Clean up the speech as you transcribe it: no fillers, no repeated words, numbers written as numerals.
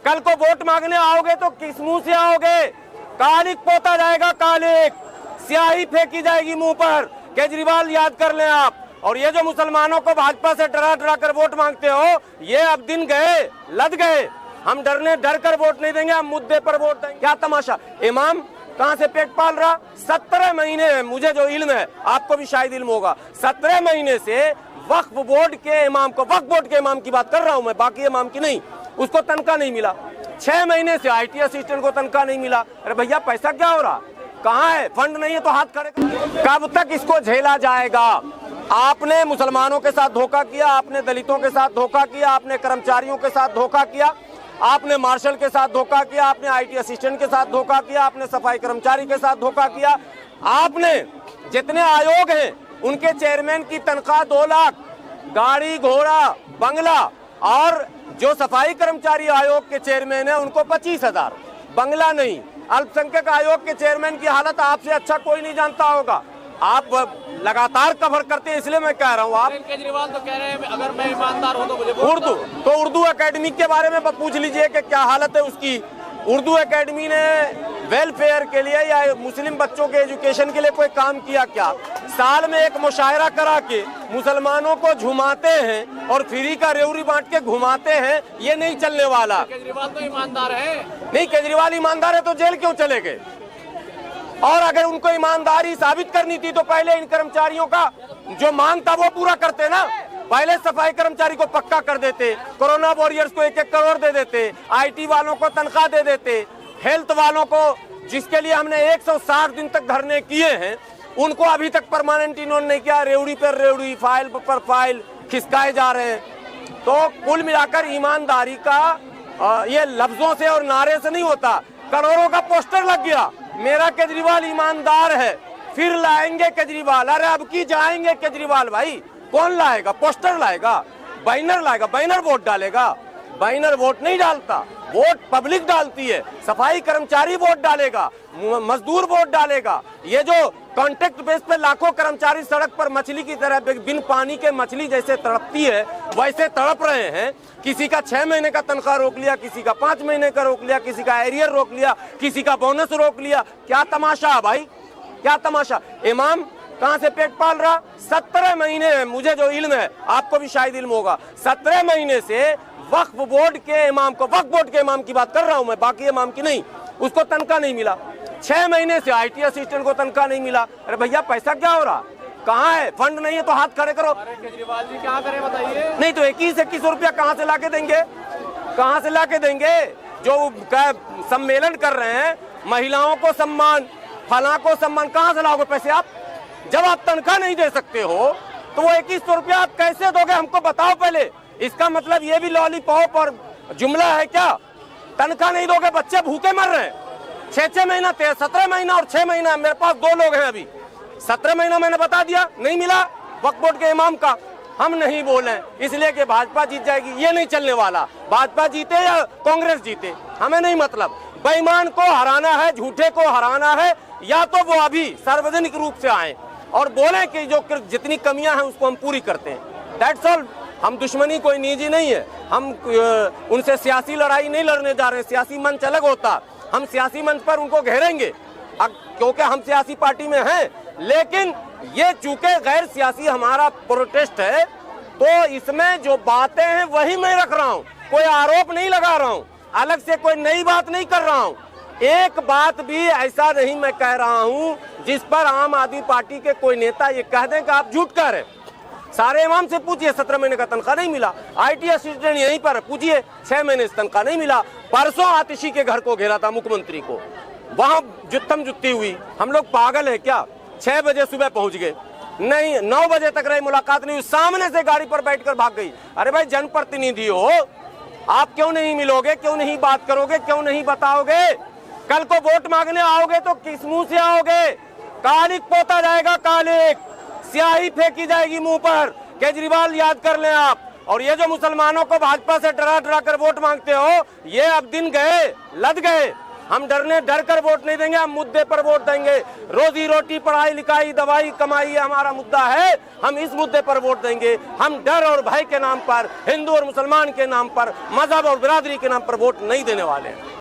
कल को वोट मांगने आओगे तो किस मुंह से आओगे? कालिक पोता जाएगा, कालिक स्याही फेंकी जाएगी मुंह पर। केजरीवाल याद कर लें आप। और ये जो मुसलमानों को भाजपा से डरा डरा कर वोट मांगते हो, ये अब दिन गए, लद गए। हम डर कर वोट नहीं देंगे, हम मुद्दे पर वोट देंगे। क्या तमाशा? इमाम कहां से पेट पाल रहा? 17 महीने, मुझे जो इल्म है, आपको भी शायद इल्म होगा, 17 महीने से वक्फ बोर्ड के इमाम को, वक्फ बोर्ड के इमाम की बात कर रहा हूं मैं, बाकी इमाम की नहीं, उसको तनख्वाह नहीं मिला। 6 महीने से IT असिस्टेंट को तनख्वाह नहीं मिला। अरे भैया पैसा क्या हो रहा? कहाँ है? फंड नहीं है तो हाथ खड़े। कब तक इसको झेला जाएगा? आपने मुसलमानों के साथ धोखा किया, आपने दलितों के साथ धोखा किया, आपने कर्मचारियों के साथ धोखा किया, आपने मार्शल के साथ धोखा किया, आपने IT असिस्टेंट के साथ धोखा किया, आपने सफाई कर्मचारी के साथ धोखा किया। आपने जितने आयोग हैं उनके चेयरमैन की तनख्वाह 2 लाख, गाड़ी घोड़ा बंगला, और जो सफाई कर्मचारी आयोग के चेयरमैन है उनको 25,000, बंगला नहीं। अल्पसंख्यक आयोग के चेयरमैन की हालत आपसे अच्छा कोई नहीं जानता होगा। आप लगातार कवर करते हैं, इसलिए मैं कह रहा हूँ। आप केजरीवाल तो कह रहे हैं अगर मैं ईमानदार हूँ तो मुझे उर्दू एकेडमी के बारे में पूछ लीजिए कि क्या हालत है उसकी। उर्दू एकेडमी ने वेलफेयर के लिए या मुस्लिम बच्चों के एजुकेशन के लिए कोई काम किया क्या? साल में एक मुशायरा करा के मुसलमानों को झुमाते हैं और फ्री का रेवड़ी बांट के घुमाते हैं, ये नहीं चलने वाला। केजरीवाल तो ईमानदार है। नहीं, केजरीवाल ईमानदार है तो जेल क्यों चले गए? और अगर उनको ईमानदारी साबित करनी थी तो पहले इन कर्मचारियों का जो मांग था वो पूरा करते ना। पहले सफाई कर्मचारी को पक्का कर देते, कोरोना वॉरियर्स को 1-1 करोड़ दे देते, IT वालों को तनख्वाह दे देते, हेल्थ वालों को जिसके लिए हमने 160 दिन तक धरने किए हैं उनको अभी तक परमानेंट इन्होंने नहीं किया। रेवड़ी पर रेवड़ी, फाइल पर फाइल खिसकाए जा रहे हैं। तो कुल मिलाकर ईमानदारी का ये लफ्जों से और नारे से नहीं होता। करोड़ों का पोस्टर लग गया, मेरा केजरीवाल ईमानदार है, फिर लाएंगे केजरीवाल। अरे अब की जाएंगे केजरीवाल भाई, कौन लाएगा? पोस्टर लाएगा, बैनर लाएगा, बैनर वोट डालेगा? बैनर वोट नहीं डालता, वोट पब्लिक डालती है। सफाई कर्मचारी वोट डालेगा, मजदूर वोट डालेगा। ये जो कॉन्ट्रैक्ट बेस पे लाखों कर्मचारी सड़क पर मछली की तरह बिन पानी के मछली जैसे तड़पती है वैसे तड़प रहे हैं। किसी का 6 महीने का तनख्वाह रोक लिया, किसी का 5 महीने का रोक लिया, किसी का एरियर रोक लिया, किसी का बोनस रोक लिया। क्या तमाशा है भाई, क्या तमाशा? इमाम कहां से पेट पाल रहा? 17 महीने, मुझे जो इल्म है, आपको भी शायद इल्म होगा, 17 महीने से वक्फ बोर्ड के इमाम को, वक्फ बोर्ड के इमाम की बात कर रहा हूं मैं, बाकी इमाम की नहीं, उसको तनख्वाह नहीं मिला। 6 महीने से IT असिस्टेंट को तनख्वाह नहीं मिला। अरे भैया पैसा क्या हो रहा? कहाँ है? फंड नहीं है तो हाथ खड़े करो। अरे केजरीवाल जी क्या करें बताइए? नहीं तो 21 रुपया कहाँ से लाके देंगे? कहाँ से लाके देंगे? जो सम्मेलन कर रहे हैं, महिलाओं को सम्मान, फला को सम्मान, कहाँ से लाओगे पैसे आप? जब आप तनख्वाह नहीं दे सकते हो तो वो 21 रुपया आप कैसे दोगे? हमको बताओ पहले। इसका मतलब ये भी लॉलीपॉप और जुमला है क्या? तनख्वाह नहीं दोगे, बच्चे भूखे मर रहे हैं। 6 महीना, 17 महीना और 6 महीना। मेरे पास 2 लोग हैं अभी। 17 महीना मैंने बता दिया, नहीं मिला वक्फ बोर्ड के इमाम का। हम नहीं बोले इसलिए कि भाजपा जीत जाएगी, ये नहीं चलने वाला। भाजपा जीते या कांग्रेस जीते, हमें नहीं मतलब। बेईमान को हराना है, झूठे को हराना है, या तो वो अभी सार्वजनिक रूप से आए और बोले कि जो जितनी कमियां हैं उसको हम पूरी करते हैं। That's all. हम दुश्मनी कोई निजी नहीं है, हम उनसे सियासी लड़ाई नहीं लड़ने जा रहे हैं। सियासी मंच अलग होता, हम सियासी मंच पर उनको घेरेंगे क्योंकि हम सियासी पार्टी में हैं। लेकिन ये चूंकि गैर सियासी हमारा प्रोटेस्ट है तो इसमें जो बातें हैं वही मैं रख रहा हूँ, कोई आरोप नहीं लगा रहा हूँ, अलग से कोई नई बात नहीं कर रहा हूँ। एक बात भी ऐसा नहीं मैं कह रहा हूँ जिस पर आम आदमी पार्टी के कोई नेता ये कह दें कि आप झूठ कह रहे हैं। सारे इमाम से पूछिए, 17 महीने का तनख्वाह नहीं मिला। IT असिस्टेंट यहीं पर पूछिए, 6 महीने से तनख्वाह नहीं मिला। परसों आतिशी के घर को घेरा था मुख्यमंत्री को, वहां जुत्तम जुत्ती हुई। हम लोग पागल है क्या? 6 बजे सुबह पहुंच गए, नहीं 9 बजे तक रही, मुलाकात नहीं हुई, सामने से गाड़ी पर बैठकर भाग गई। अरे भाई जनप्रतिनिधि हो आप, क्यों नहीं मिलोगे? क्यों नहीं बात करोगे? क्यों नहीं बताओगे? कल को वोट मांगने आओगे तो किस मुंह से आओगे? कालिक पोता जाएगा, कालिक स्याही फेंकी जाएगी मुंह पर। केजरीवाल याद कर लें आप। और ये जो मुसलमानों को भाजपा से डरा डरा कर वोट मांगते हो, ये अब दिन गए, लद गए। हम डर कर वोट नहीं देंगे, हम मुद्दे पर वोट देंगे। रोजी रोटी, पढ़ाई लिखाई, दवाई, कमाई हमारा मुद्दा है, हम इस मुद्दे पर वोट देंगे। हम डर और भय के नाम पर, हिंदू और मुसलमान के नाम पर, मजहब और बिरादरी के नाम पर वोट नहीं देने वाले हैं।